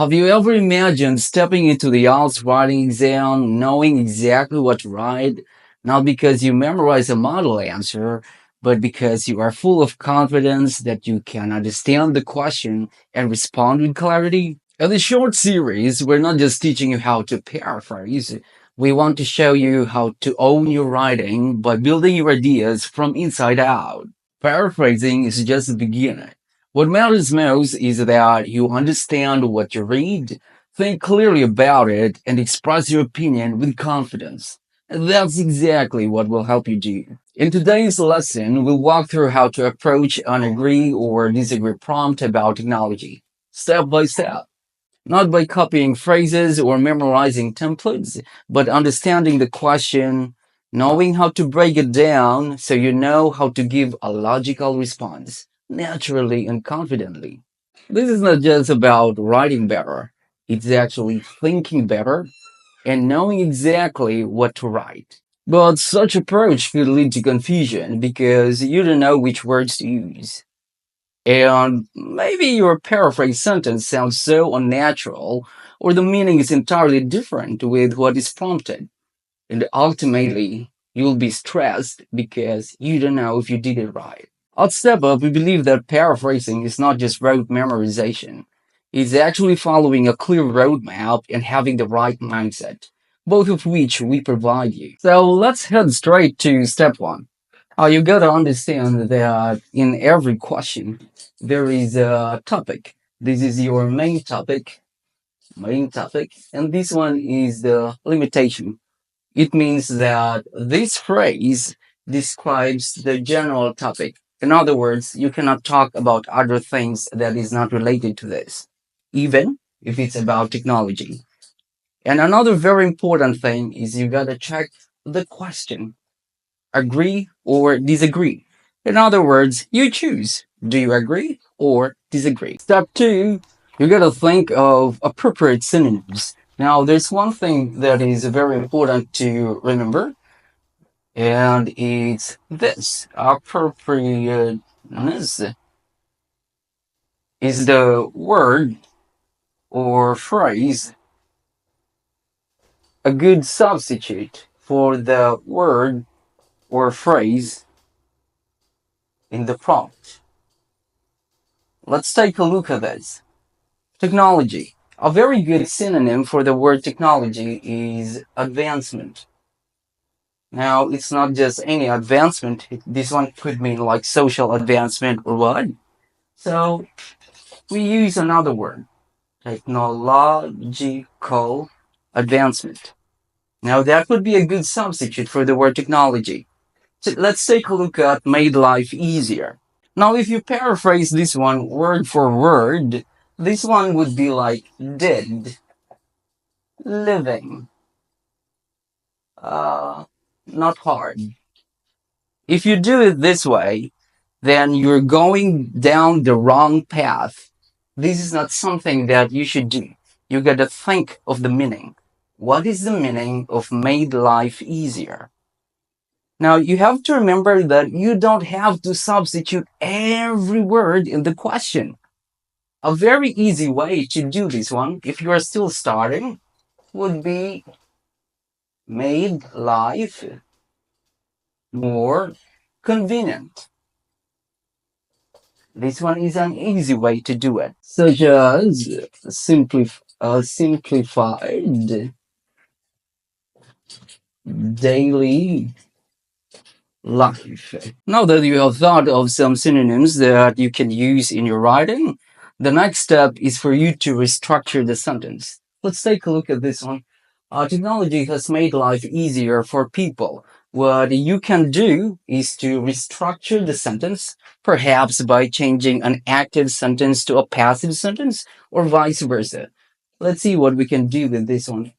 Have you ever imagined stepping into the IELTS writing exam knowing exactly what to write? Not because you memorize a model answer, but because you are full of confidence that you can understand the question and respond with clarity? In this short series, we're not just teaching you how to paraphrase. We want to show you how to own your writing by building your ideas from inside out. Paraphrasing is just the beginning. What matters most is that you understand what you read, think clearly about it, and express your opinion with confidence. And that's exactly what will help you do. In today's lesson, we'll walk through how to approach an agree or disagree prompt about technology, step by step. Not by copying phrases or memorizing templates, but understanding the question, knowing how to break it down so you know how to give a logical response, naturally and confidently. This is not just about writing better, it's actually thinking better and knowing exactly what to write. But such approach could lead to confusion because you don't know which words to use. And maybe your paraphrase sentence sounds so unnatural, or the meaning is entirely different with what is prompted. And ultimately, you'll be stressed because you don't know if you did it right. At Step Up, we believe that paraphrasing is not just rote memorization. It's actually following a clear roadmap and having the right mindset, both of which we provide you. So let's head straight to step one. You gotta understand that in every question, there is a topic. This is your main topic, and this one is the limitation. It means that this phrase describes the general topic. In other words, you cannot talk about other things that is not related to this, even if it's about technology. And another very important thing is you gotta check the question. Agree or disagree. In other words, you choose. Do you agree or disagree? Step two, you gotta think of appropriate synonyms. Now, there's one thing that is very important to remember, and it's this. Appropriateness is the word or phrase a good substitute for the word or phrase in the prompt. Let's take a look at this. Technology. A very good synonym for the word technology is advancement. Now, it's not just any advancement. This one could mean like social advancement or what. So, we use another word, technological advancement. Now, that would be a good substitute for the word technology. So let's take a look at made life easier. Now, if you paraphrase this one word for word, this one would be like did, living, not hard. If you do it this way, then you're going down the wrong path. This is not something that you should do. You gotta think of the meaning. What is the meaning of made life easier? Now, you have to remember that you don't have to substitute every word in the question. A very easy way to do this one, if you are still starting, would be made life more convenient. This one is an easy way to do it, such as simplified daily life. Now that you have thought of some synonyms that you can use in your writing, the next step is for you to restructure the sentence. Let's take a look at this one. Technology has made life easier for people. What you can do is to restructure the sentence, perhaps by changing an active sentence to a passive sentence, or vice versa. Let's see what we can do with this one.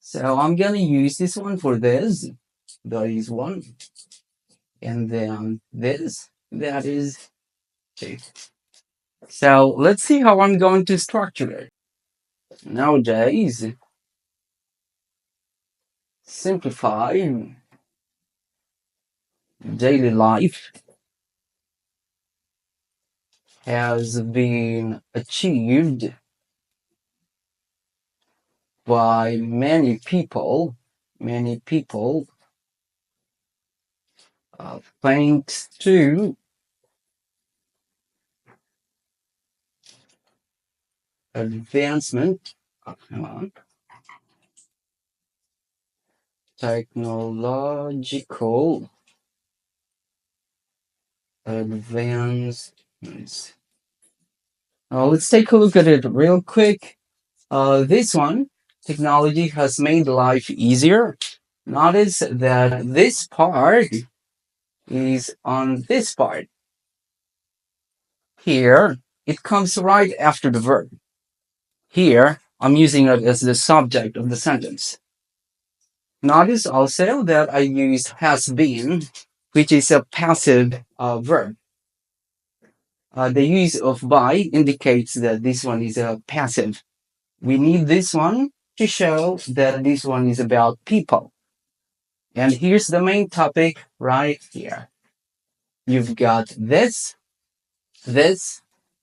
So I'm gonna use this one for this. That is one. And then this, that is two. So let's see how I'm going to structure it. Nowadays, simplified daily life has been achieved by many people, thanks to advancement, technological advancements. Let's take a look at it real quick. This one, technology has made life easier. Notice that this part is on this part. Here, it comes right after the verb. Here, I'm using it as the subject of the sentence. Notice also that I used has been, which is a passive verb. The use of by indicates that this one is a passive. We need this one to show that this one is about people. And here's the main topic right here. You've got this,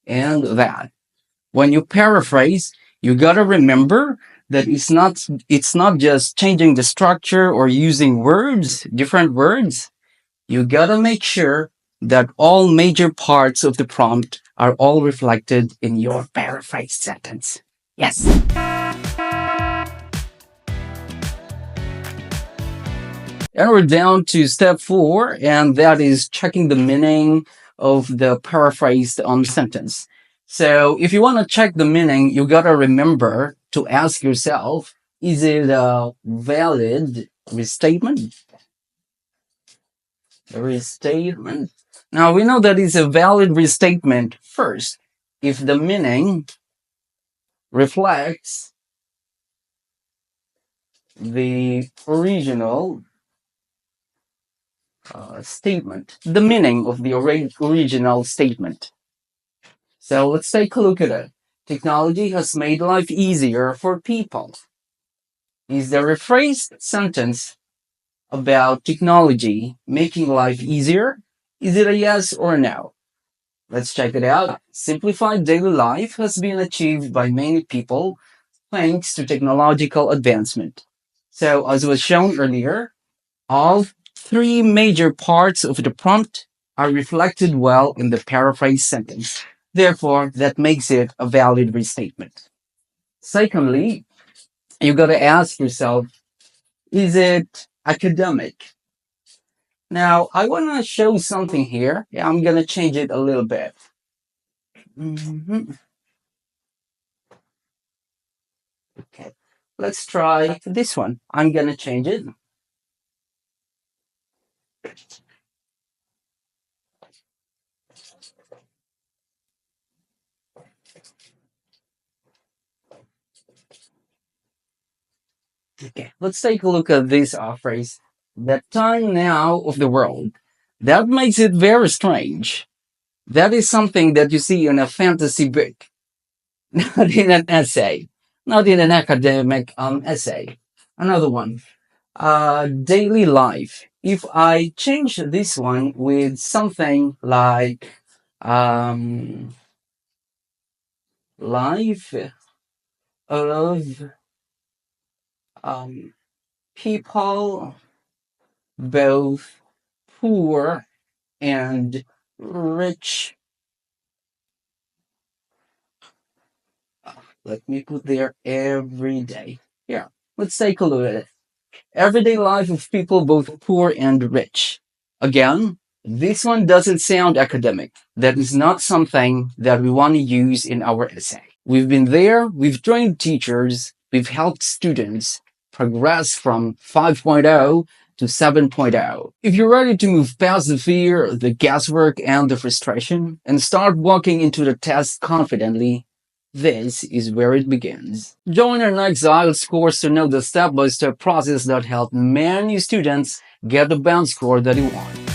and that. When you paraphrase, you gotta remember that it's not just changing the structure or using words, different words. You gotta make sure that all major parts of the prompt are all reflected in your paraphrase sentence. Yes. And we're down to step 4, and that is checking the meaning of the paraphrased sentence. So if you want to check the meaning, you gotta remember to ask yourself, is it a valid restatement? A restatement. Now we know that it's a valid restatement first if the meaning reflects the original statement, the meaning of the original statement. So let's take a look at it. Technology has made life easier for people. Is the rephrased sentence about technology making life easier? Is it a yes or a no? Let's check it out. Simplified daily life has been achieved by many people thanks to technological advancement. So as was shown earlier, all 3 major parts of the prompt are reflected well in the paraphrase sentence. Therefore, that makes it a valid restatement. Secondly, you gotta ask yourself, is it academic? Now, I wanna show something here. I'm gonna change it a little bit. Okay, let's try this one. I'm gonna change it. Okay, let's take a look at this phrase. The time now of the world. That makes it very strange. That is something that you see in a fantasy book, not in an essay, not in an academic essay. Another one, daily life. If I change this one with something like life of people both poor and rich. Let me put there every day. Here, let's take a look at it. Everyday life of people both poor and rich. Again, this one doesn't sound academic. That is not something that we want to use in our essay. We've been there, we've trained teachers, we've helped students progress from 5.0 to 7.0. If you're ready to move past the fear, the guesswork, and the frustration, and start walking into the test confidently, this is where it begins. Join our next IELTS course to know the step-by-step process that helped many students get the band score that they want.